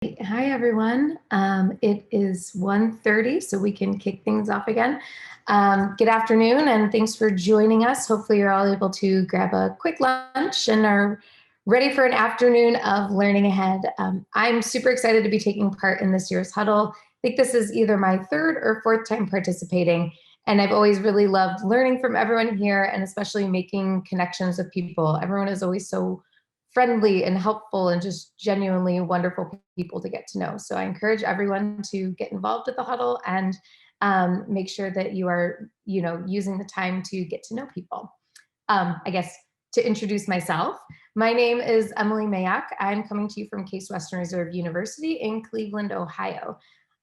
Hi, everyone. It is 1:30, so we can kick things off again. Good afternoon, and thanks for joining us. Hopefully, you're all able to grab a quick lunch and are ready for an afternoon of learning ahead. I'm super excited to be taking part in this year's huddle. I think this is either my third or fourth time participating, and I've always really loved learning from everyone here and especially making connections with people. Everyone is always so friendly and helpful and just genuinely wonderful people to get to know. So I encourage everyone to get involved with the huddle and make sure that you are, using the time to get to know people. I guess to introduce myself, my name is Emily Mayak. I'm coming to you from Case Western Reserve University in Cleveland, Ohio.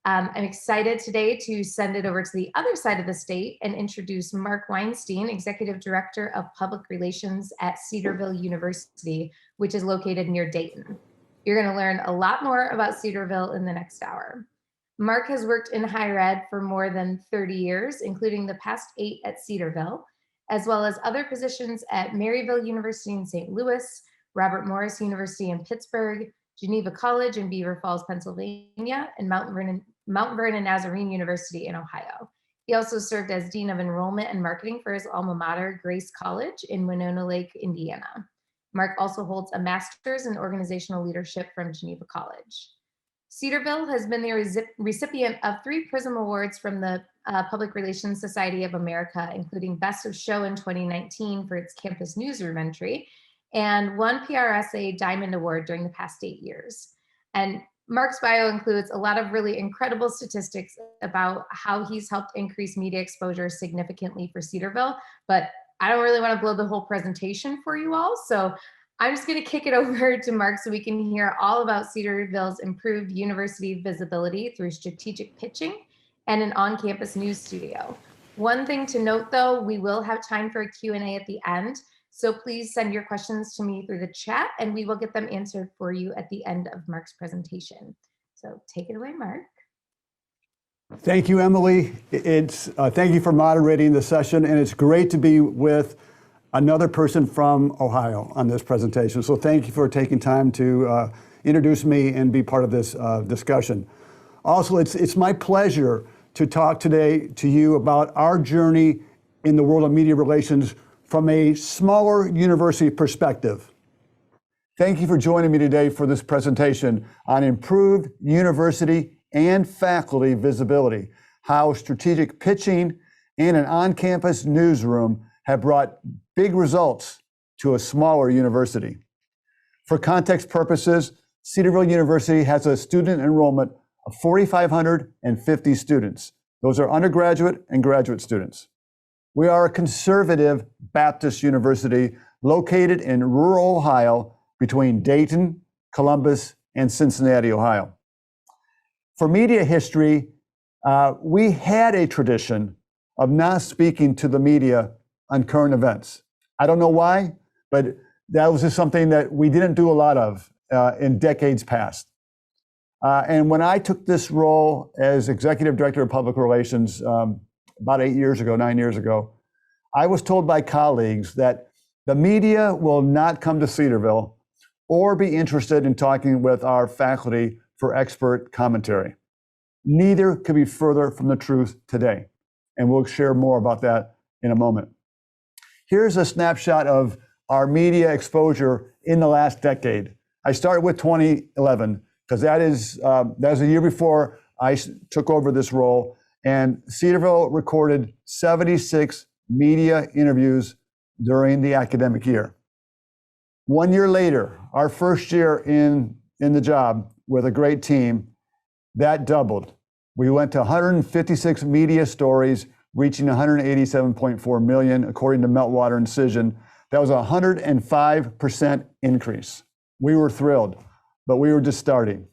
I'm excited today to send it over to the other side of the state and introduce Mark Weinstein, Executive Director of Public Relations at Cedarville University, which is located near Dayton. You're going to learn a lot more about Cedarville in the next hour. Mark has worked in higher ed for more than 30 years, including the past 8 at Cedarville, as well as other positions at Maryville University in St. Louis, Robert Morris University in Pittsburgh, Geneva College in Beaver Falls, Pennsylvania, and Mount Vernon Nazarene University in Ohio. He also served as Dean of Enrollment and Marketing for his alma mater, Grace College in Winona Lake, Indiana. Mark also holds a master's in organizational leadership from Geneva College. Cedarville has been the recipient of 3 PRISM Awards from the Public Relations Society of America, including Best of Show in 2019 for its campus newsroom entry, and 1 PRSA Diamond Award during the past 8 years. And Mark's bio includes a lot of really incredible statistics about how he's helped increase media exposure significantly for Cedarville, but I don't really want to blow the whole presentation for you all, so I'm just going to kick it over to Mark so we can hear all about Cedarville's improved university visibility through strategic pitching and an on-campus news studio. One thing to note, though, we will have time for a Q&A at the end, so please send your questions to me through the chat and we will get them answered for you at the end of Mark's presentation. So take it away, Mark. Thank you, Emily. Thank you for moderating the session, and it's great to be with another person from Ohio on this presentation. So thank you for taking time to introduce me and be part of this discussion. Also, it's my pleasure to talk today to you about our journey in the world of media relations from a smaller university perspective. Thank you for joining me today for this presentation on improved university and faculty visibility, how strategic pitching and an on-campus newsroom have brought big results to a smaller university. For context purposes, Cedarville University has a student enrollment of 4,550 students. Those are undergraduate and graduate students. We are a conservative Baptist university located in rural Ohio between Dayton, Columbus, and Cincinnati, Ohio. For media history, we had a tradition of not speaking to the media on current events. I don't know why, but that was just something that we didn't do a lot of in decades past. And when I took this role as Executive Director of Public Relations about 9 years ago, I was told by colleagues that the media will not come to Cedarville or be interested in talking with our faculty for expert commentary. Neither could be further from the truth today. And we'll share more about that in a moment. Here's a snapshot of our media exposure in the last decade. I started with 2011 because that was a year before I took over this role, and Cedarville recorded 76 media interviews during the academic year. 1 year later, our first year in the job with a great team, that doubled. We went to 156 media stories, reaching 187.4 million, according to Meltwater and Cision. That was a 105% increase. We were thrilled, but we were just starting.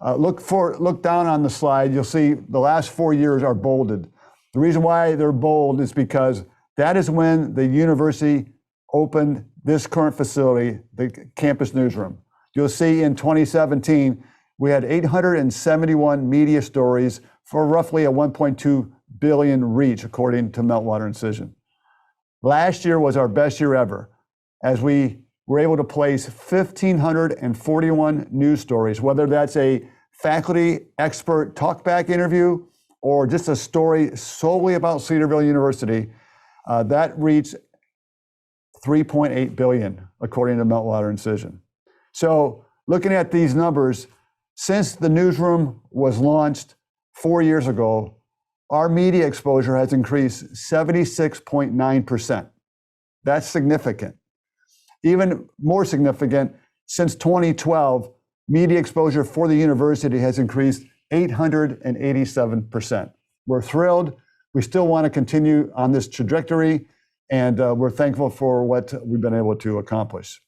Look down on the slide, you'll see the last 4 years are bolded. The reason why they're bold is because that is when the university opened this current facility, the campus newsroom. You'll see in 2017, we had 871 media stories for roughly a 1.2 billion reach, according to Meltwater and Cision. Last year was our best year ever, as we we're able to place 1,541 news stories, whether that's a faculty expert talkback interview or just a story solely about Cedarville University, that reached 3.8 billion, according to Meltwater Incision. So looking at these numbers, since the newsroom was launched 4 years ago, our media exposure has increased 76.9%. That's significant. Even more significant, since 2012, media exposure for the university has increased 887%. We're thrilled. We still want to continue on this trajectory, and we're thankful for what we've been able to accomplish.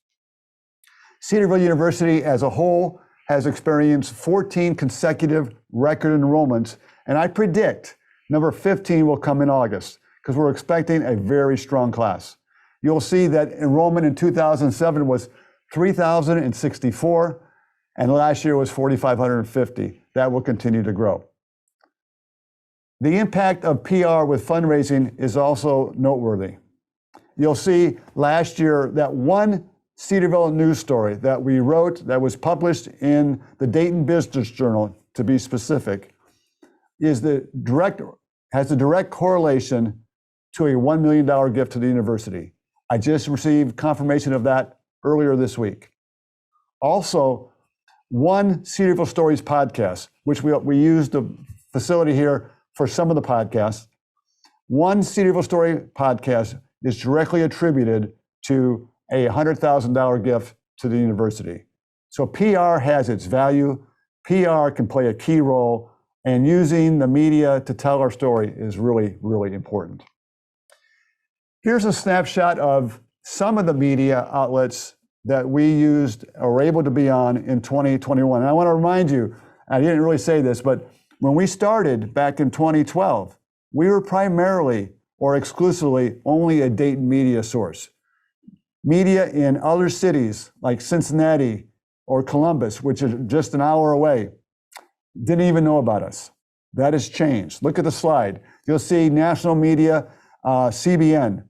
Cedarville University as a whole has experienced 14 consecutive record enrollments, and I predict number 15 will come in August because we're expecting a very strong class. You'll see that enrollment in 2007 was 3,064, and last year was 4,550. That will continue to grow. The impact of PR with fundraising is also noteworthy. You'll see last year that one Cedarville news story that we wrote that was published in the Dayton Business Journal, to be specific, has a direct correlation to a $1 million gift to the university. I just received confirmation of that earlier this week. Also, one Cedarville Stories podcast, which we use the facility here for some of the podcasts. One Cedarville Story podcast is directly attributed to a $100,000 gift to the university. So PR has its value. PR can play a key role, and using the media to tell our story is really, really important. Here's a snapshot of some of the media outlets that we used or were able to be on in 2021. And I want to remind you, I didn't really say this, but when we started back in 2012, we were primarily or exclusively only a Dayton media source. Media in other cities like Cincinnati or Columbus, which is just an hour away, didn't even know about us. That has changed. Look at the slide. You'll see national media, CBN.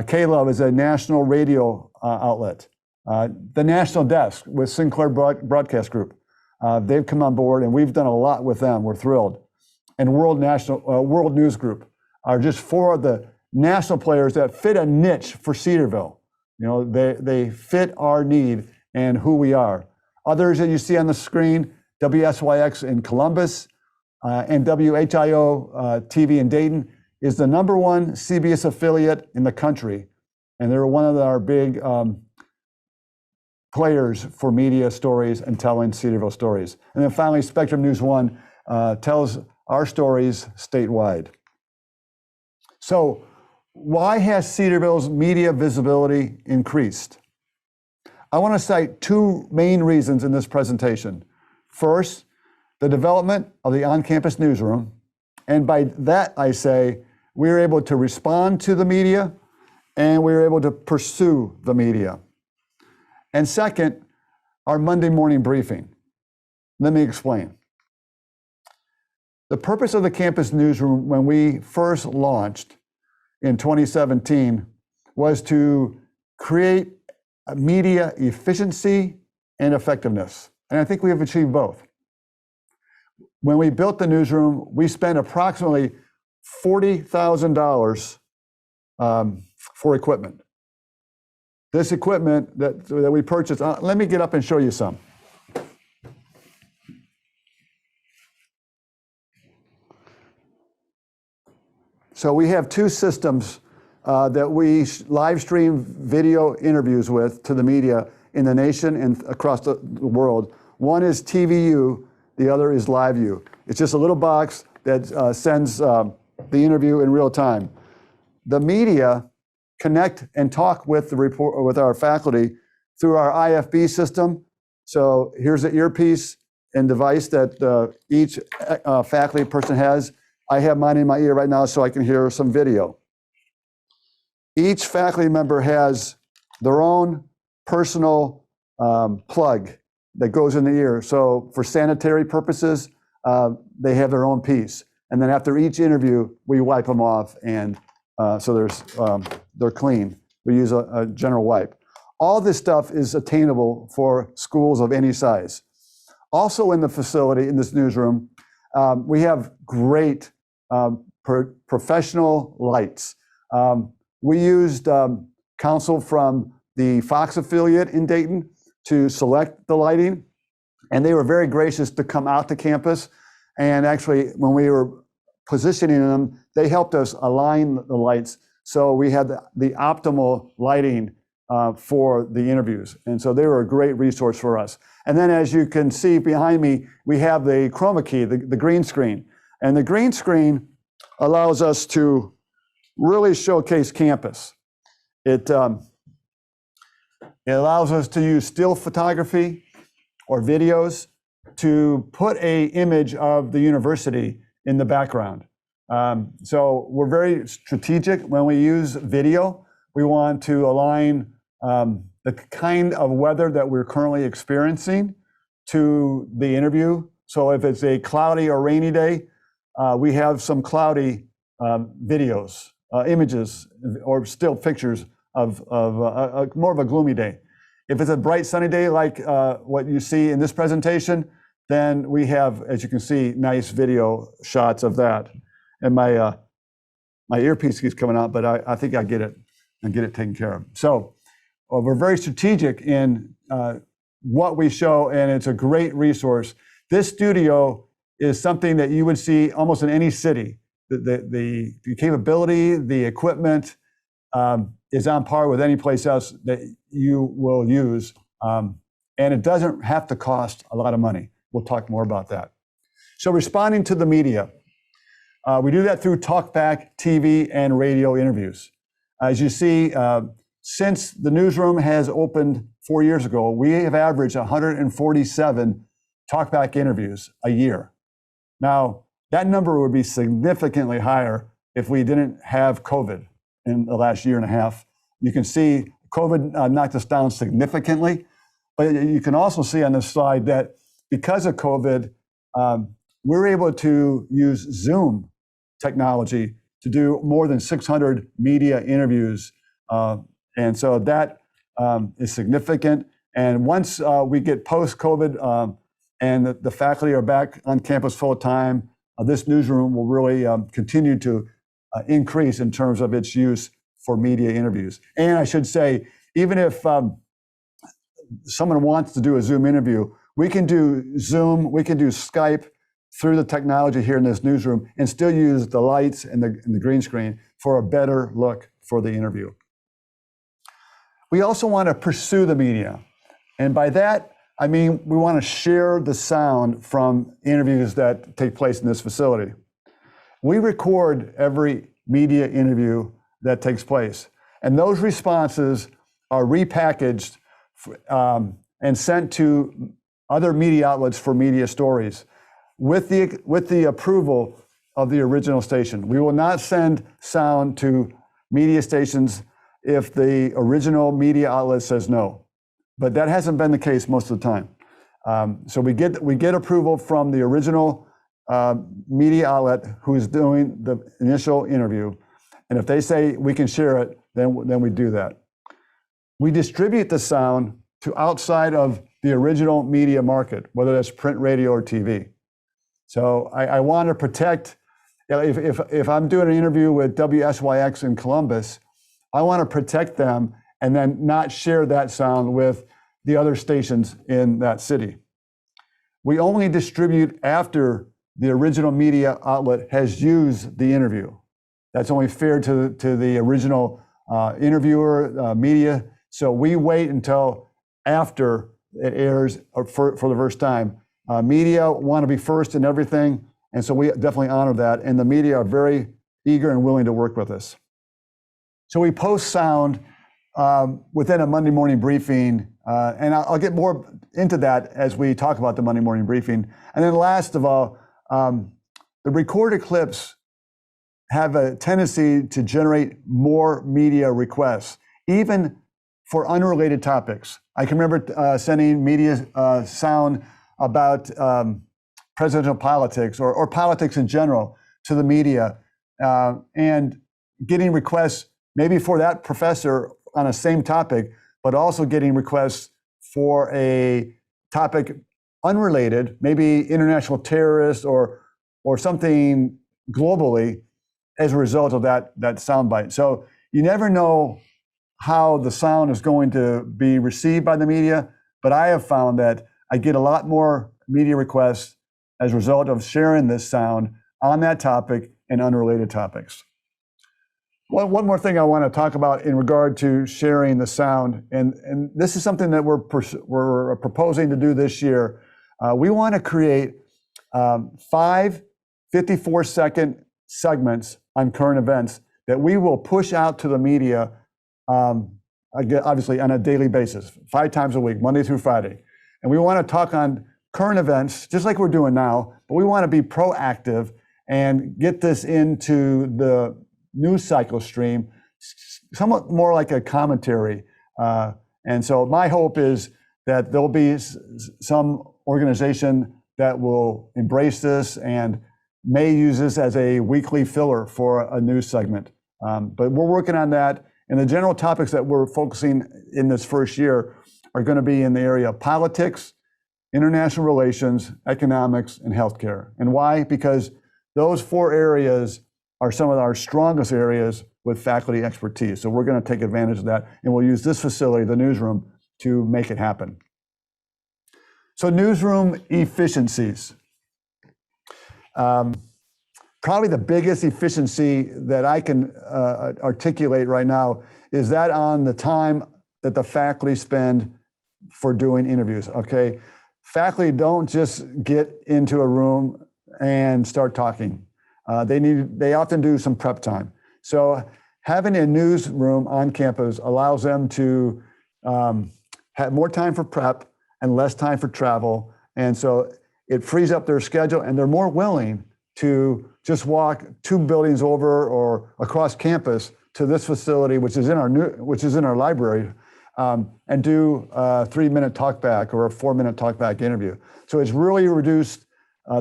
K-Love is a national radio outlet. The National Desk with Sinclair Broadcast Group. They've come on board, and we've done a lot with them. We're thrilled. And World News Group are just four of the national players that fit a niche for Cedarville. You know, they fit our need and who we are. Others that you see on the screen, WSYX in Columbus and WHIO TV in Dayton is the #1 CBS affiliate in the country. And they're one of our big players for media stories and telling Cedarville stories. And then finally, Spectrum News 1 tells our stories statewide. So why has Cedarville's media visibility increased? I want to cite two main reasons in this presentation. First, the development of the on-campus newsroom. And by that, I say, we were able to respond to the media and we were able to pursue the media. And second, our Monday morning briefing. Let me explain. The purpose of the campus newsroom when we first launched in 2017 was to create media efficiency and effectiveness. And I think we have achieved both. When we built the newsroom, we spent approximately $40,000 for equipment. This equipment that we purchased, let me get up and show you some. So we have two systems that we live stream video interviews with to the media in the nation and across the world. One is TVU, the other is LiveU. It's just a little box that sends the interview in real time. The media connect and talk with our faculty through our IFB system. So here's an earpiece and device that each faculty person has. I have mine in my ear right now so I can hear some video. Each faculty member has their own personal plug that goes in the ear. So for sanitary purposes, they have their own piece. And then after each interview, we wipe them off, and so they're clean. We use a general wipe. all this stuff is attainable for schools of any size. Also in the facility, in this newsroom, we have great professional lights. We used counsel from the Fox affiliate in Dayton to select the lighting, and they were very gracious to come out to campus. And actually, when we were positioning them, they helped us align the lights so we had the optimal lighting for the interviews. And so they were a great resource for us. And then as you can see behind me, we have the chroma key, the green screen. And the green screen allows us to really showcase campus. It allows us to use still photography or videos to put an image of the university in the background. So we're very strategic when we use video. We want to align the kind of weather that we're currently experiencing to the interview. So if it's a cloudy or rainy day, we have some cloudy videos, images, or still pictures of more of a gloomy day. If it's a bright sunny day like what you see in this presentation, then we have, as you can see, nice video shots of that. And my earpiece keeps coming out, but I think I get it and get it taken care of. So we're very strategic in what we show, and it's a great resource. This studio is something that you would see almost in any city. The capability, the equipment is on par with any place else that you will use. And it doesn't have to cost a lot of money. We'll talk more about that. So responding to the media, we do that through talkback, TV, and radio interviews. As you see, since the newsroom has opened 4 years ago, we have averaged 147 talkback interviews a year. Now, that number would be significantly higher if we didn't have COVID in the last year and a half. You can see COVID knocked us down significantly, but you can also see on this slide that because of COVID, we're able to use Zoom technology to do more than 600 media interviews. And so that is significant. And once we get post-COVID and the faculty are back on campus full time, this newsroom will really continue to increase in terms of its use for media interviews. And I should say, even if someone wants to do a Zoom interview, we can do Zoom, we can do Skype through the technology here in this newsroom and still use the lights and the green screen for a better look for the interview. We also want to pursue the media. And by that, I mean, we want to share the sound from interviews that take place in this facility. We record every media interview that takes place. And those responses are repackaged and sent to other media outlets for media stories with the approval of the original station. We will not send sound to media stations if the original media outlet says no. But that hasn't been the case most of the time. So we get approval from the original media outlet who's doing the initial interview. And if they say we can share it, then we do that. We distribute the sound to outside of the original media market, whether that's print, radio, or TV. So I want to protect, if I'm doing an interview with WSYX in Columbus, I want to protect them and then not share that sound with the other stations in that city. We only distribute after the original media outlet has used the interview. That's only fair to the original interviewer, media. So we wait until after it airs for the first time. Media want to be first in everything, and so we definitely honor that, and the media are very eager and willing to work with us. So we post sound within a Monday morning briefing, and I'll get more into that as we talk about the Monday morning briefing. And then last of all, the recorded clips have a tendency to generate more media requests, even for unrelated topics. I can remember sending media sound about presidential politics or politics in general to the media and getting requests maybe for that professor on a same topic, but also getting requests for a topic unrelated, maybe international terrorists or something globally as a result of that soundbite. So you never know how the sound is going to be received by the media, but I have found that I get a lot more media requests as a result of sharing this sound on that topic and unrelated topics. One more thing I want to talk about in regard to sharing the sound, and this is something that we're proposing to do this year. We want to create 5 54-second segments on current events that we will push out to the media, obviously on a daily basis, 5 times a week, Monday through Friday. And we want to talk on current events, just like we're doing now, but we want to be proactive and get this into the news cycle stream, somewhat more like a commentary. And so my hope is that there'll be some organization that will embrace this and may use this as a weekly filler for a news segment. But we're working on that. And the general topics that we're focusing in this first year are going to be in the area of politics, international relations, economics, and healthcare. And why? Because those 4 areas are some of our strongest areas with faculty expertise. So we're going to take advantage of that, and we'll use this facility, the newsroom, to make it happen. So newsroom efficiencies. Probably the biggest efficiency that I can articulate right now is that on the time that the faculty spend for doing interviews, okay? Faculty don't just get into a room and start talking. They often do some prep time. So having a newsroom on campus allows them to have more time for prep and less time for travel. And so it frees up their schedule, and they're more willing to just walk 2 buildings over or across campus to this facility, which is in our library, and do a 3-minute talkback or a 4-minute talkback interview. So it's really reduced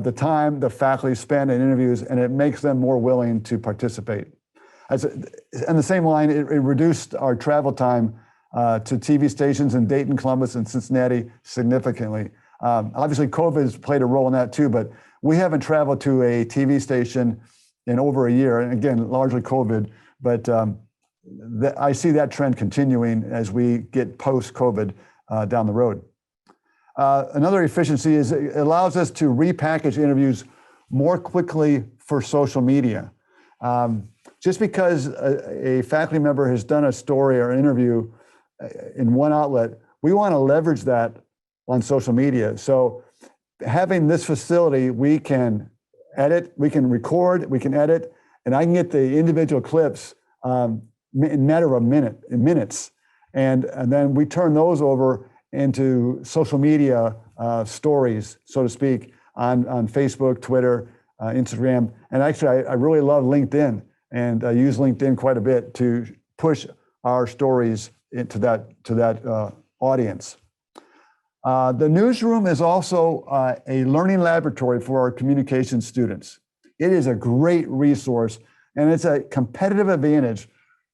the time the faculty spend in interviews, and it makes them more willing to participate. On the same line, it reduced our travel time to TV stations in Dayton, Columbus, and Cincinnati significantly. Obviously, COVID has played a role in that too, but we haven't traveled to a TV station in over a year, and again, largely COVID, but I see that trend continuing as we get post-COVID down the road. Another efficiency is it allows us to repackage interviews more quickly for social media. Just because a faculty member has done a story or interview in one outlet, we want to leverage that on social media. So having this facility, we can edit, we can record, we can edit, and I can get the individual clips in a matter of minutes. And then we turn those over into social media stories, so to speak, on Facebook, Twitter, Instagram. And actually, I really love LinkedIn, and I use LinkedIn quite a bit to push our stories into that audience. The newsroom is also a learning laboratory for our communication students. It is a great resource, and it's a competitive advantage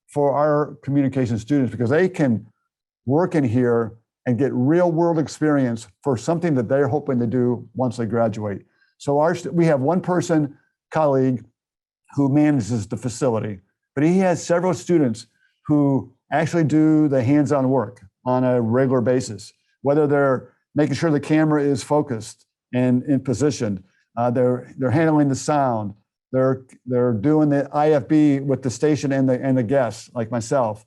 for our communication students because they can work in here and get real world experience for something that they're hoping to do once they graduate. So we have one colleague who manages the facility, but he has several students who actually do the hands-on work on a regular basis, whether they're making sure the camera is focused and in position, they're handling the sound, they're doing the IFB with the station and the guests like myself,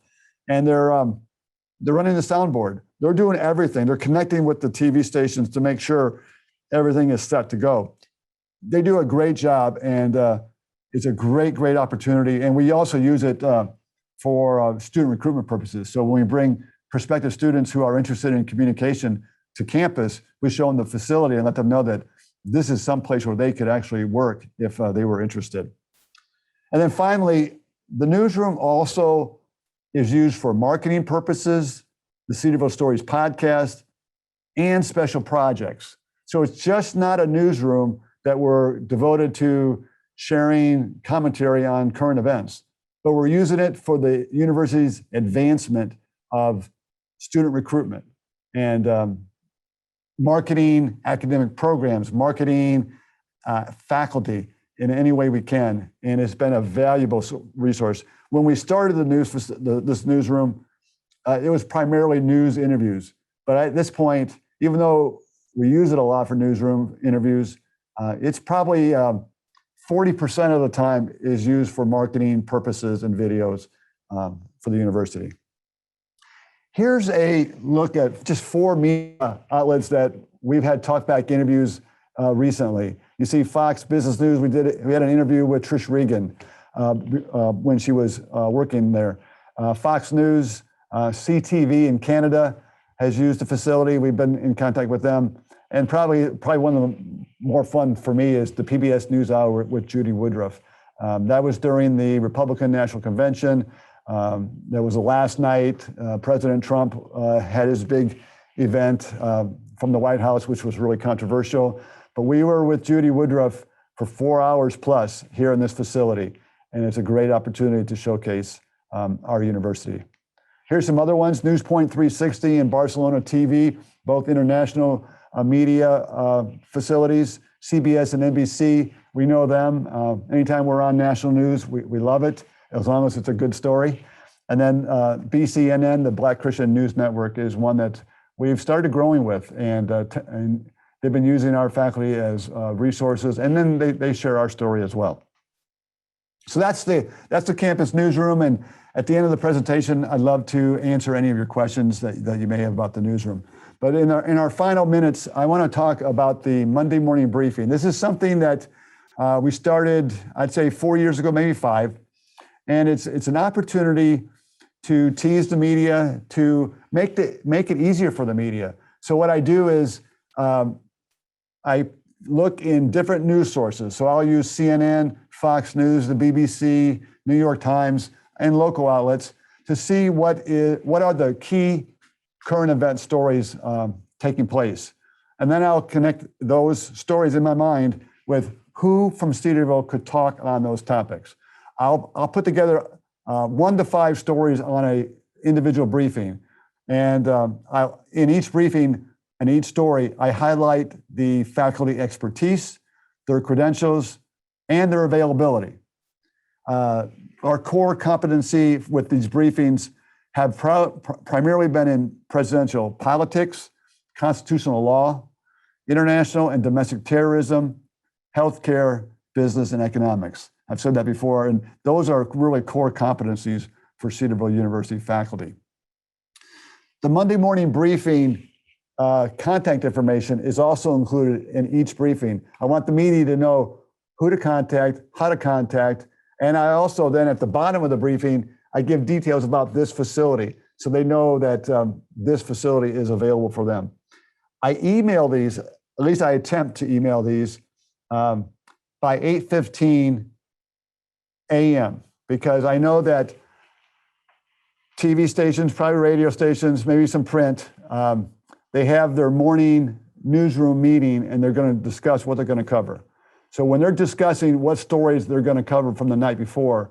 and they're running the soundboard. They're doing everything. They're connecting with the TV stations to make sure everything is set to go. They do a great job, and it's a great opportunity. And we also use it for student recruitment purposes. So when we bring prospective students who are interested in communication to campus, we show them the facility and let them know that this is some place where they could actually work if they were interested. And then finally, the newsroom also is used for marketing purposes, the Cedarville Stories podcast, and special projects. So it's just not a newsroom that we're devoted to sharing commentary on current events, but we're using it for the university's advancement of student recruitment and marketing academic programs, marketing faculty in any way we can. And it's been a valuable resource. When we started this newsroom, it was primarily news interviews. But at this point, even though we use it a lot for newsroom interviews, it's probably 40% of the time is used for marketing purposes and videos for the university. Here's a look at just 4 media outlets that we've had talkback interviews recently. You see Fox Business News, we had an interview with Trish Regan when she was working there. Fox News, CTV in Canada has used the facility. We've been in contact with them. And probably one of the more fun for me is the PBS NewsHour with Judy Woodruff. That was during the Republican National Convention. That was the last night. President Trump had his big event from the White House, which was really controversial. But we were with Judy Woodruff for 4 hours plus here in this facility. And it's a great opportunity to showcase our university. Here's some other ones. Newspoint 360 and Barcelona TV, both international media facilities. CBS and NBC, we know them. Anytime we're on national news, we love it, as long as it's a good story. And then BCNN, the Black Christian News Network, is one that we've started growing with, and they've been using our faculty as resources, and then they share our story as well. So that's the campus newsroom, and at the end of the presentation, I'd love to answer any of your questions that you may have about the newsroom. But in our final minutes, I want to talk about the Monday morning briefing. This is something that we started, I'd say 4 years ago, maybe 5, and it's an opportunity to tease the media, to make it easier for the media. So what I do is I look in different news sources. So I'll use CNN, Fox News, the BBC, New York Times, and local outlets to see what are the key current event stories taking place. And then I'll connect those stories in my mind with who from Cedarville could talk on those topics. I'll put together 1 to 5 stories on an individual briefing. And in each briefing and each story, I highlight the faculty expertise, their credentials, and their availability. Our core competency with these briefings have primarily been in presidential politics, constitutional law, international and domestic terrorism, healthcare, business, and economics. I've said that before, and those are really core competencies for Cedarville University faculty. The Monday morning briefing contact information is also included in each briefing. I want the media to know who to contact, how to contact, and I also then at the bottom of the briefing, I give details about this facility so they know that this facility is available for them. I email these, at least I attempt to email these by 8:15 a.m. because I know that TV stations, private radio stations, maybe some print, they have their morning newsroom meeting and they're going to discuss what they're going to cover. So when they're discussing what stories they're going to cover from the night before,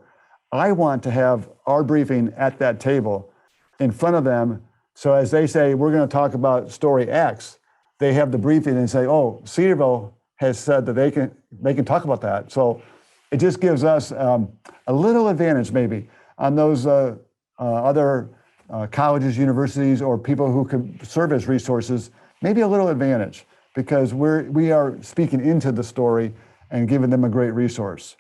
I want to have our briefing at that table in front of them. So as they say, we're going to talk about story X, they have the briefing and say, oh, Cedarville has said that they can talk about that. So it just gives us a little advantage maybe on those other colleges, universities, or people who can serve as resources, maybe a little advantage because we are speaking into the story and giving them a great resource.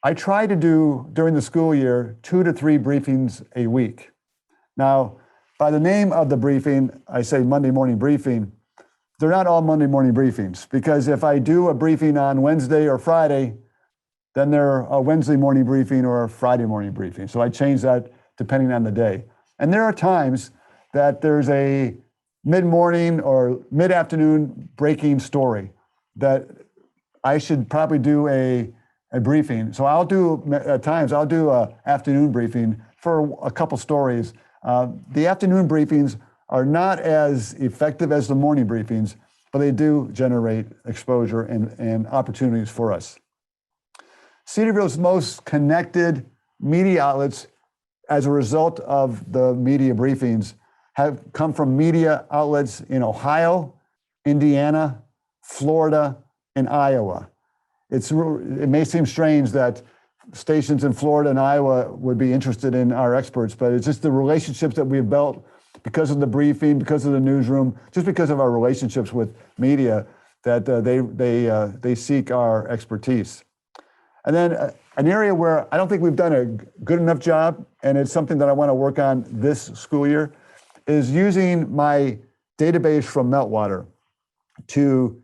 I try to do, during the school year, 2 to 3 briefings a week. Now, by the name of the briefing, I say Monday morning briefing. They're not all Monday morning briefings because if I do a briefing on Wednesday or Friday, then they're a Wednesday morning briefing or a Friday morning briefing. So I change that depending on the day. And there are times that there's a mid-morning or mid-afternoon breaking story that I should probably do a briefing. So I'll do, at times, I'll do an afternoon briefing for a couple stories. The afternoon briefings are not as effective as the morning briefings, but they do generate exposure and opportunities for us. Cedarville's most connected media outlets as a result of the media briefings have come from media outlets in Ohio, Indiana, Florida, and Iowa. It may seem strange that stations in Florida and Iowa would be interested in our experts, but it's just the relationships that we've built because of the briefing, because of the newsroom, just because of our relationships with media that they seek our expertise. And then an area where I don't think we've done a good enough job, and it's something that I want to work on this school year, is using my database from Meltwater to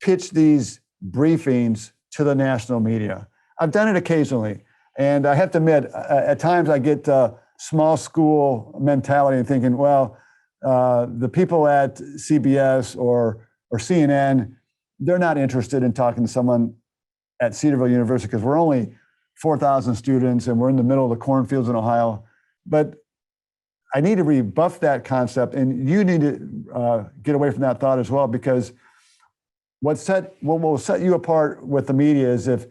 pitch these briefings to the national media. I've done it occasionally, and I have to admit, at times I get small school mentality and thinking, well, the people at CBS or CNN, they're not interested in talking to someone at Cedarville University because we're only 4,000 students and we're in the middle of the cornfields in Ohio. But I need to rebuff that concept, and you need to get away from that thought as well, because what will set you apart with the media is if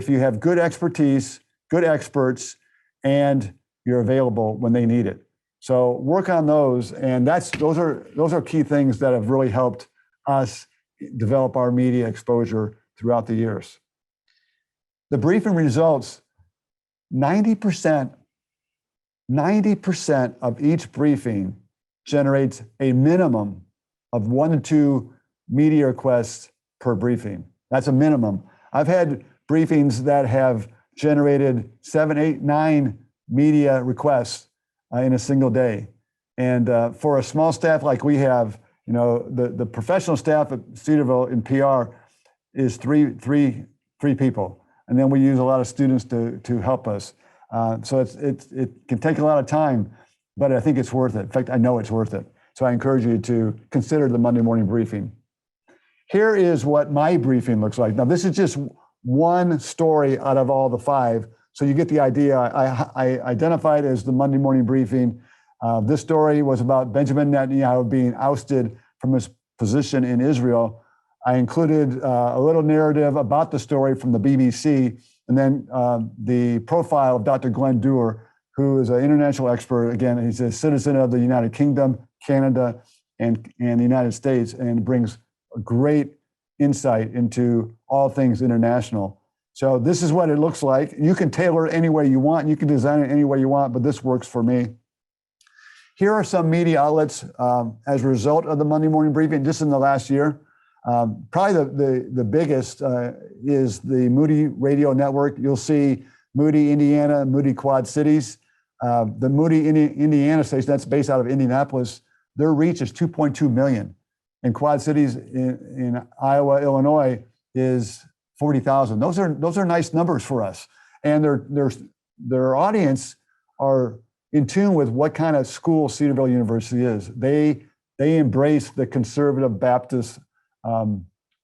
you have good expertise, good experts, and you're available when they need it. So work on those, and those are key things that have really helped us develop our media exposure throughout the years. The briefing results, 90% of each briefing generates a minimum of 1 to 2 media requests per briefing. That's a minimum. I've had briefings that have generated 7, 8, 9 media requests in a single day. And for a small staff like we have, the professional staff at Cedarville in PR is three people. And then we use a lot of students to help us. So it can take a lot of time, but I think it's worth it. In fact, I know it's worth it. So I encourage you to consider the Monday morning briefing. Here is what my briefing looks like. Now, this is just one story out of all the 5. So you get the idea. I identified as the Monday morning briefing. This story was about Benjamin Netanyahu being ousted from his position in Israel. I included a little narrative about the story from the BBC, and then the profile of Dr. Glenn Dewar, who is an international expert. Again, he's a citizen of the United Kingdom, Canada, and the United States, and brings a great insight into all things international. So this is what it looks like. You can tailor it any way you want. You can design it any way you want, but this works for me. Here are some media outlets as a result of the Monday morning briefing just in the last year. Probably the biggest is the Moody Radio Network. You'll see Moody, Indiana, Moody Quad Cities. The Moody, Indiana station, that's based out of Indianapolis, their reach is 2.2 million. And Quad Cities in Iowa, Illinois is 40,000. Those are nice numbers for us. And their audience are in tune with what kind of school Cedarville University is. They embrace the conservative Baptist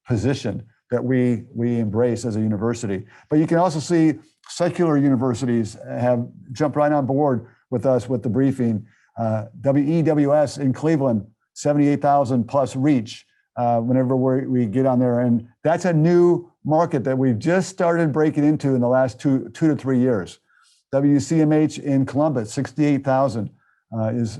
position that we embrace as a university. But you can also see secular universities have jumped right on board with us with the briefing. WEWS in Cleveland, 78,000 plus reach whenever we get on there. And that's a new market that we've just started breaking into in the last two to 3 years. WCMH in Columbus, 68,000 is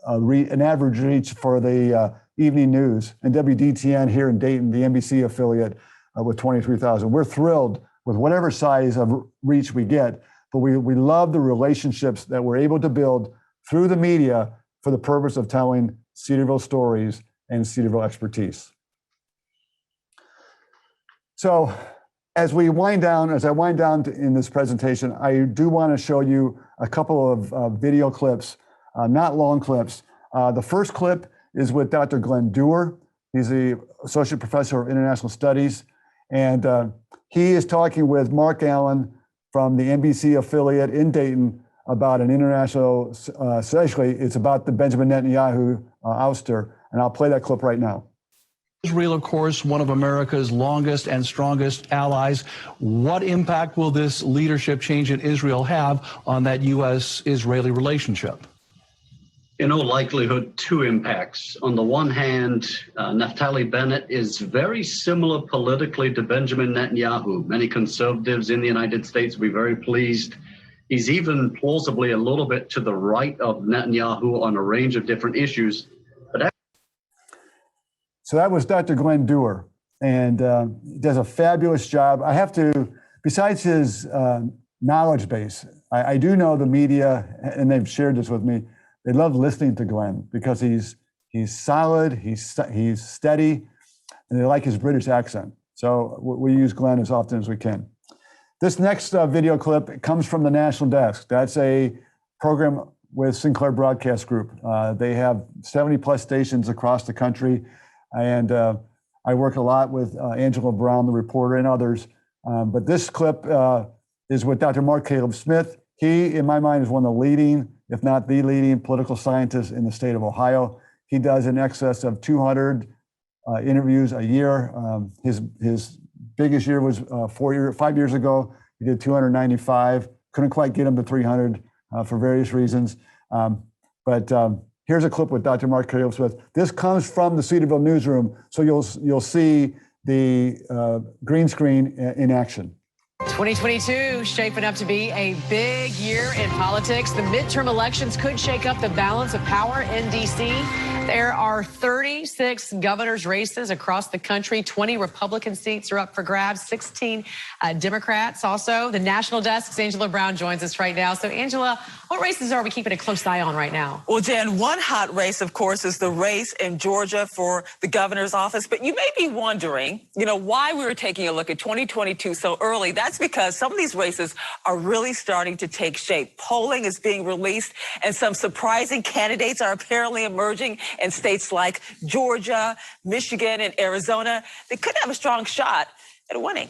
an average reach for the evening news. And WDTN here in Dayton, the NBC affiliate, with 23,000. We're thrilled with whatever size of reach we get, but we love the relationships that we're able to build through the media for the purpose of telling Cedarville stories and Cedarville expertise. So as I wind down in this presentation, I do want to show you a couple of video clips, not long clips. The first clip is with Dr. Glenn Dewar. He's the Associate Professor of International Studies, and he is talking with Mark Allen from the NBC affiliate in Dayton about an international, essentially it's about the Benjamin Netanyahu ouster, and I'll play that clip right now. Israel, of course, one of America's longest and strongest allies. What impact will this leadership change in Israel have on that U.S.-Israeli relationship? In all likelihood, 2 impacts. On the one hand, Naftali Bennett is very similar politically to Benjamin Netanyahu. Many conservatives in the United States will be very pleased He's even plausibly a little bit to the right of Netanyahu on a range of different issues. But so that was Dr. Glenn Dewar, and he does a fabulous job. I have to, besides his knowledge base, I do know the media, and they've shared this with me, they love listening to Glenn because he's solid, he's steady, and they like his British accent. So we use Glenn as often as we can. This next video clip comes from the National Desk. That's a program with Sinclair Broadcast Group. They have 70 plus stations across the country. And I work a lot with Angela Brown, the reporter, and others. But this clip is with Dr. Mark Caleb Smith. He, in my mind, is one of the leading, if not the leading, political scientists in the state of Ohio. He does in excess of 200 interviews a year. His biggest year was 5 years ago. He did 295. Couldn't quite get him to 300 for various reasons. But here's a clip with Dr. Mark Caleb Smith. This comes from the Cedarville newsroom, so you'll see the green screen in action. 2022 shaping up to be a big year in politics. The midterm elections could shake up the balance of power in D.C. There are 36 governor's races across the country. 20 Republican seats are up for grabs, 16 Democrats also. The National Desk's Angela Brown joins us right now. So, Angela, what races are we keeping a close eye on right now? Well, Jen, one hot race, of course, is the race in Georgia for the governor's office. But you may be wondering, why we were taking a look at 2022 so early. That's because some of these races are really starting to take shape. Polling is being released, and some surprising candidates are apparently emerging in states like Georgia, Michigan, and Arizona. They could have a strong shot at winning.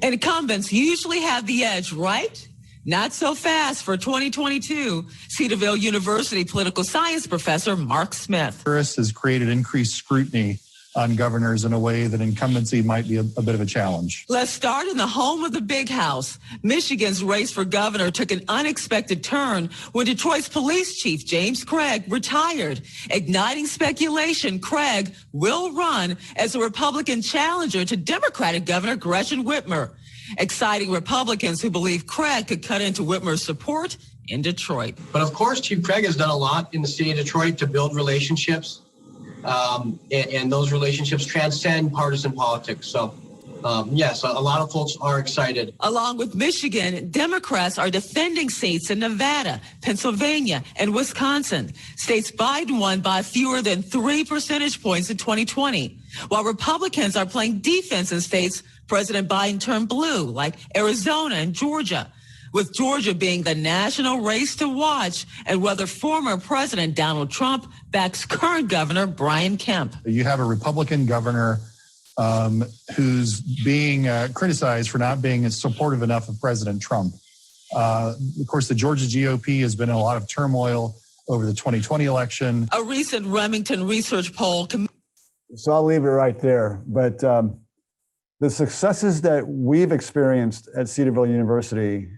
And incumbents usually have the edge, right? Not so fast for 2022. Cedarville University political science professor Mark Smith. Harris has created increased scrutiny on governors in a way that incumbency might be a bit of a challenge. Let's start in the home of the big house. Michigan's race for governor took an unexpected turn when Detroit's police chief, James Craig, retired. Igniting speculation, Craig will run as a Republican challenger to Democratic Governor Gretchen Whitmer. Exciting Republicans who believe Craig could cut into Whitmer's support in Detroit. But of course, Chief Craig has done a lot in the city of Detroit to build relationships. And those relationships transcend partisan politics. So, yes, a lot of folks are excited. Along with Michigan, Democrats are defending seats in Nevada, Pennsylvania, and Wisconsin. States Biden won by fewer than 3 percentage points in 2020, while Republicans are playing defense in states President Biden turned blue, like Arizona and Georgia, with Georgia being the national race to watch and whether former President Donald Trump backs current Governor Brian Kemp. You have a Republican governor who's being criticized for not being supportive enough of President Trump. Of course, the Georgia GOP has been in a lot of turmoil over the 2020 election. A recent Remington research poll. So I'll leave it right there. But the successes that we've experienced at Cedarville University,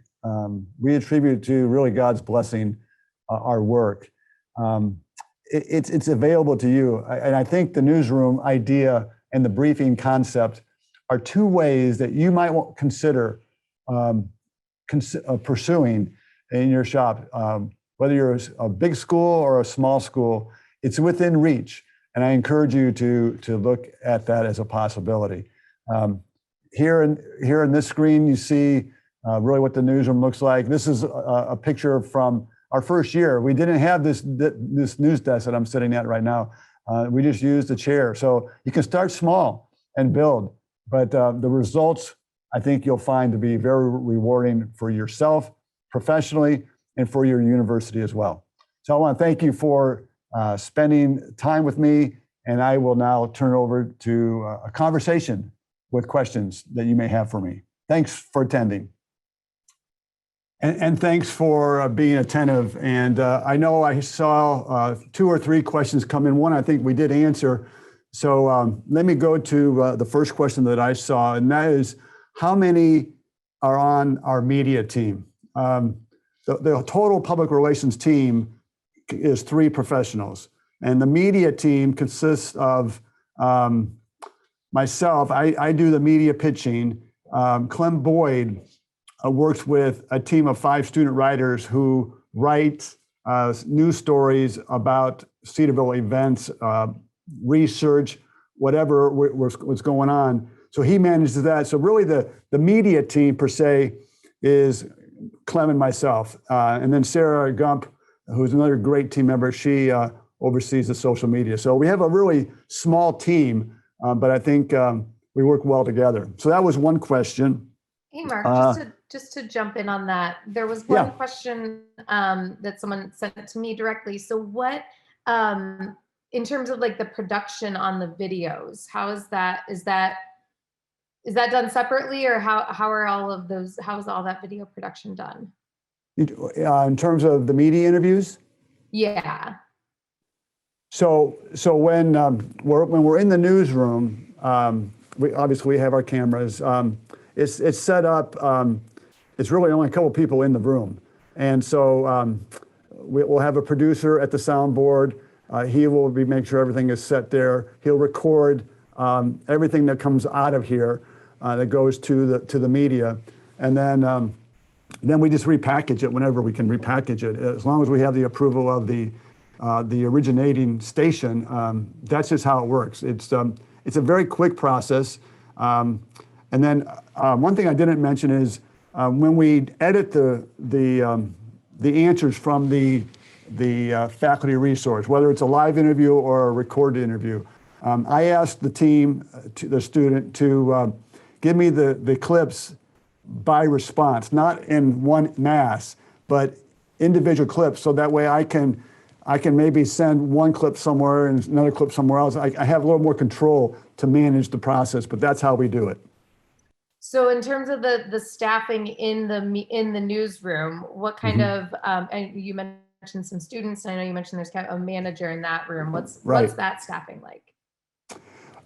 we attribute to really God's blessing our work. It's available to you. And I think the newsroom idea and the briefing concept are two ways that you might consider pursuing in your shop. Whether you're a big school or a small school, it's within reach. And I encourage you to look at that as a possibility. Here in this screen, you see really what the newsroom looks like. This is a picture from our first year. We didn't have this news desk that I'm sitting at right now. We just used a chair. So you can start small and build, but the results, I think you'll find to be very rewarding for yourself professionally and for your university as well. So I want to thank you for spending time with me, and I will now turn over to a conversation with questions that you may have for me. Thanks for attending. And thanks for being attentive. And I know I saw 2 or 3 questions come in. One I think we did answer. So let me go to the first question that I saw, and that is, how many are on our media team? The total public relations team is 3 professionals. And the media team consists of myself. I do the media pitching. Clem Boyd works with a team of 5 student writers who write news stories about Cedarville events, research, whatever was going on. So he manages that. So really the media team per se is Clem and myself. And then Sarah Gump, who's another great team member, she oversees the social media. So we have a really small team, but I think we work well together. So that was one question. Hey, Mark, just to jump in on that, there was one question that someone sent to me directly. So what, in terms of like the production on the videos, how is that? Is that done separately, or how are all of those? How is all that video production done? In terms of the media interviews? Yeah. So when we're in the newsroom, we have our cameras. It's set up. It's really only a couple people in the room, and so we'll have a producer at the soundboard. He will make sure everything is set there. He'll record everything that comes out of here that goes to the media, and then we just repackage it whenever we can repackage it, as long as we have the approval of the originating station. That's just how it works. It's a very quick process. And then one thing I didn't mention is when we edit the answers from the faculty resource, whether it's a live interview or a recorded interview, I asked the team, the student, to give me the clips by response, not in one mass, but individual clips, so that way I can maybe send one clip somewhere and another clip somewhere else. I have a little more control to manage the process, but that's how we do it. So in terms of the staffing in the newsroom, what kind of, and you mentioned some students, and I know you mentioned there's kind of a manager in that room. What's that staffing like?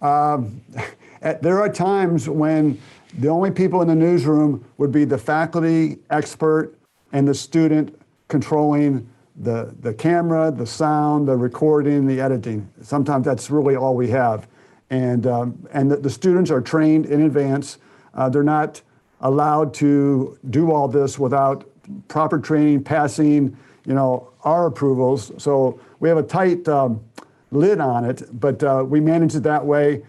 There are times when the only people in the newsroom would be the faculty expert and the student controlling the camera, the sound, the recording, the editing. Sometimes that's really all we have. And the students are trained in advance. They're not allowed to do all this without proper training, passing, our approvals. So we have a tight lid on it, but we manage it that way.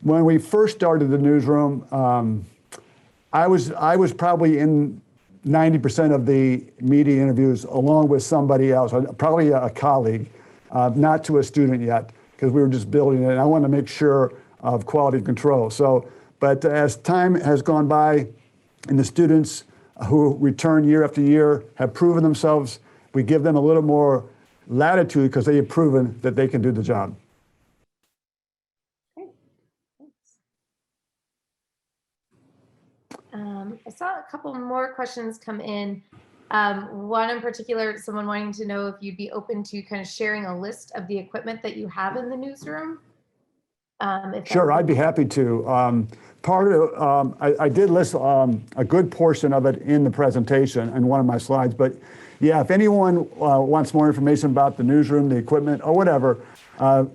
When we first started the newsroom, I was probably in 90% of the media interviews along with somebody else, probably a colleague, not to a student yet, because we were just building it, and I wanted to make sure of quality control. So, but as time has gone by and the students who return year after year have proven themselves, we give them a little more latitude because they have proven that they can do the job. Great, thanks. I saw a couple more questions come in. One in particular, someone wanting to know if you'd be open to kind of sharing a list of the equipment that you have in the newsroom. Sure, I'd be happy to. Part of I did list a good portion of it in the presentation in one of my slides, but yeah, if anyone wants more information about the newsroom, the equipment, or whatever,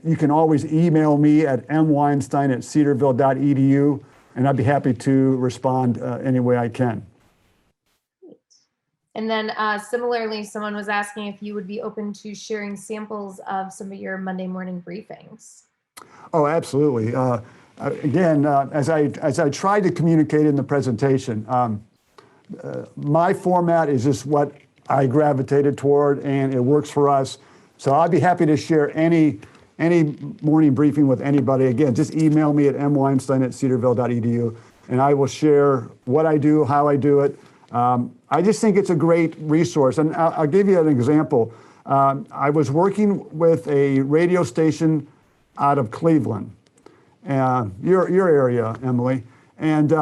you can always email me at mweinstein@cedarville.edu, and I'd be happy to respond any way I can. And then similarly, someone was asking if you would be open to sharing samples of some of your Monday morning briefings. Oh, absolutely. Again, as I tried to communicate in the presentation, my format is just what I gravitated toward, and it works for us. So I'd be happy to share any morning briefing with anybody. Again, just email me at mweinstein@cedarville.edu, and I will share what I do, how I do it. I just think it's a great resource, and I'll give you an example. I was working with a radio station out of Cleveland, your area, Emily, and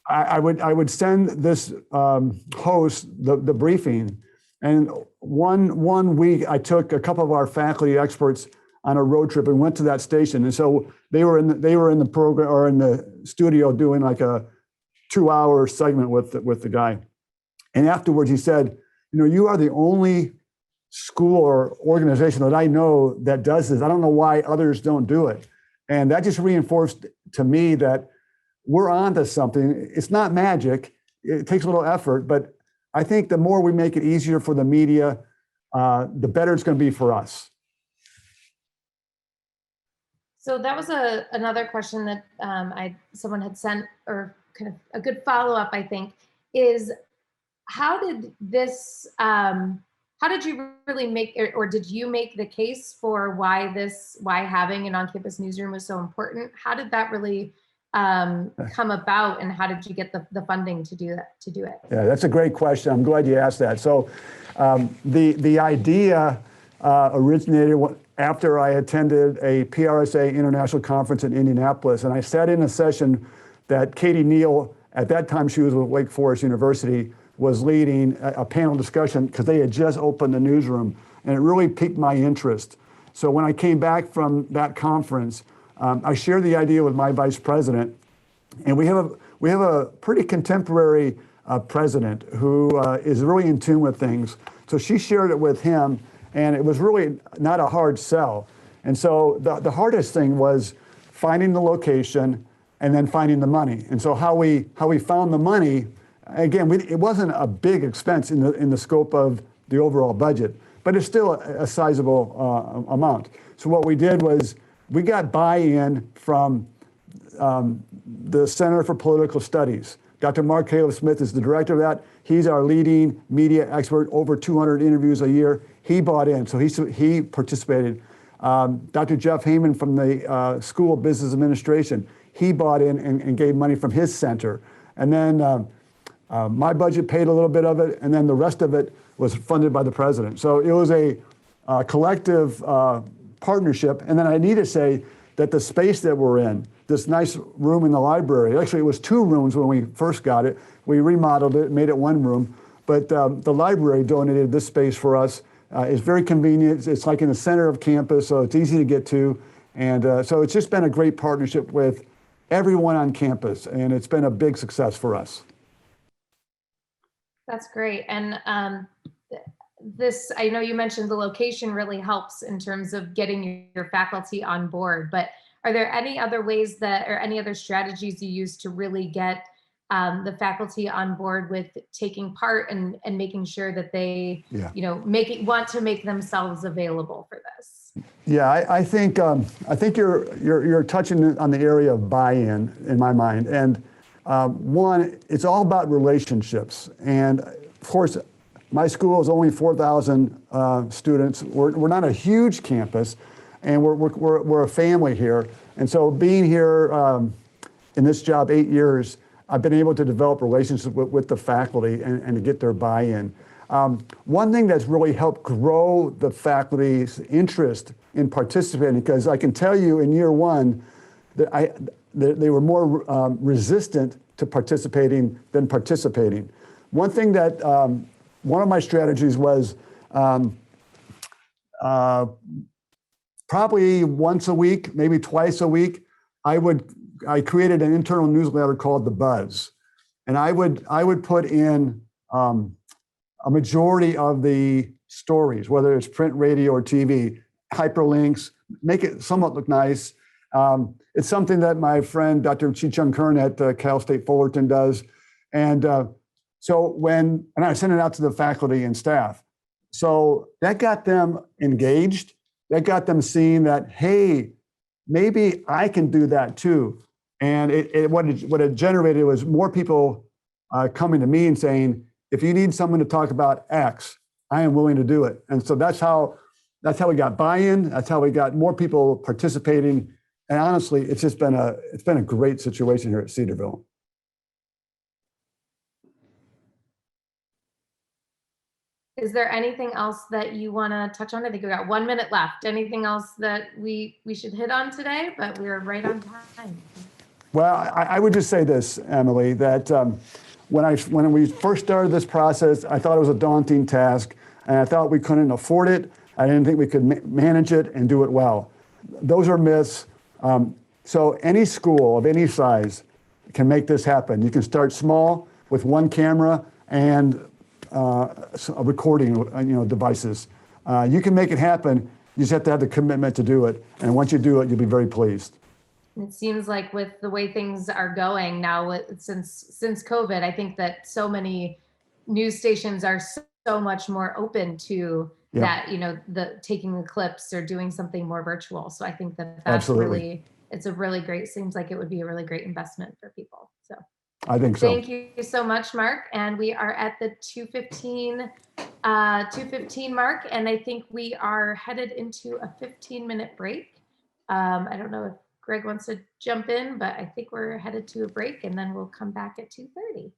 I would send this host the briefing, and one week I took a couple of our faculty experts on a road trip and went to that station, and so they were in the program or in the studio doing like a 2-hour segment with the guy, and afterwards he said, you are the only school or organization that I know that does this. I don't know why others don't do it. And that just reinforced to me that we're on to something. It's not magic. It takes a little effort, but I think the more we make it easier for the media, the better it's going to be for us. So that was another question that someone had sent, or kind of a good follow-up, I think, is how did you really make, or did you make the case for why having an on-campus newsroom was so important? How did that really come about, and how did you get the funding to do it? Yeah, that's a great question. I'm glad you asked that. So the idea originated after I attended a PRSA international conference in Indianapolis, and I sat in a session that Katie Neal, at that time she was with Wake Forest University, was leading a panel discussion because they had just opened the newsroom, and it really piqued my interest. So when I came back from that conference, I shared the idea with my vice president, and we have a pretty contemporary president who is really in tune with things. So she shared it with him, and it was really not a hard sell. And so the hardest thing was finding the location and then finding the money. And so how we found the money, again, it wasn't a big expense in the scope of the overall budget, but it's still a sizable amount. So what we did was we got buy-in from the Center for Political Studies. Dr. Mark Caleb Smith is the director of that. He's our leading media expert, over 200 interviews a year. He bought in, so he participated. Dr. Jeff Heyman from the School of Business Administration, he bought in and gave money from his center. And then my budget paid a little bit of it, and then the rest of it was funded by the president. So it was a collective partnership. And then I need to say that the space that we're in, this nice room in the library, actually it was 2 rooms when we first got it. We remodeled it, made it 1 room, but the library donated this space for us. It's very convenient. It's like in the center of campus, so it's easy to get to. And so it's just been a great partnership with everyone on campus, and it's been a big success for us. That's great. And I know you mentioned the location really helps in terms of getting your faculty on board, but are there any other ways or any other strategies you use to really get the faculty on board with taking part and making sure that they, want to make themselves available for this? Yeah, I think you're touching on the area of buy-in in my mind. And one, it's all about relationships. And of course, my school is only 4,000 students. We're not a huge campus, and we're a family here. And so being here in this job 8 years, I've been able to develop relationships with the faculty and to get their buy-in. One thing that's really helped grow the faculty's interest in participating, because I can tell you in year 1 that they were more resistant to participating than participating. One thing that one of my strategies was probably once a week, maybe twice a week, I created an internal newsletter called The Buzz, and I would put in a majority of the stories, whether it's print, radio, or TV, hyperlinks, make it somewhat look nice. It's something that my friend Dr. Chi-Chung Kern at Cal State Fullerton does, and I sent it out to the faculty and staff. So that got them engaged. That got them seeing that, hey, maybe I can do that too. And what it generated was more people coming to me and saying, if you need someone to talk about X, I am willing to do it. And so that's how we got buy-in. That's how we got more people participating. And honestly, it's been a great situation here at Cedarville. Is there anything else that you want to touch on? I think we got 1 minute left. Anything else that we should hit on today? But we're right on time. Well, I would just say this, Emily, that when we first started this process, I thought it was a daunting task, and I thought we couldn't afford it. I didn't think we could manage it and do it well. Those are myths. So any school of any size can make this happen. You can start small with 1 camera and a recording, devices. You can make it happen. You just have to have the commitment to do it. And once you do it, you'll be very pleased. And it seems like with the way things are going now, since COVID, I think that so many news stations are so much more open to that, the taking the clips or doing something more virtual. So I think that that's Absolutely. it's a really great, seems like it would be a really great investment for people. So I think so. thank you so much, Mark. And we are at the 2:15 mark, and I think we are headed into a 15-minute break. I don't know if Greg wants to jump in, but I think we're headed to a break, and then we'll come back at 2:30.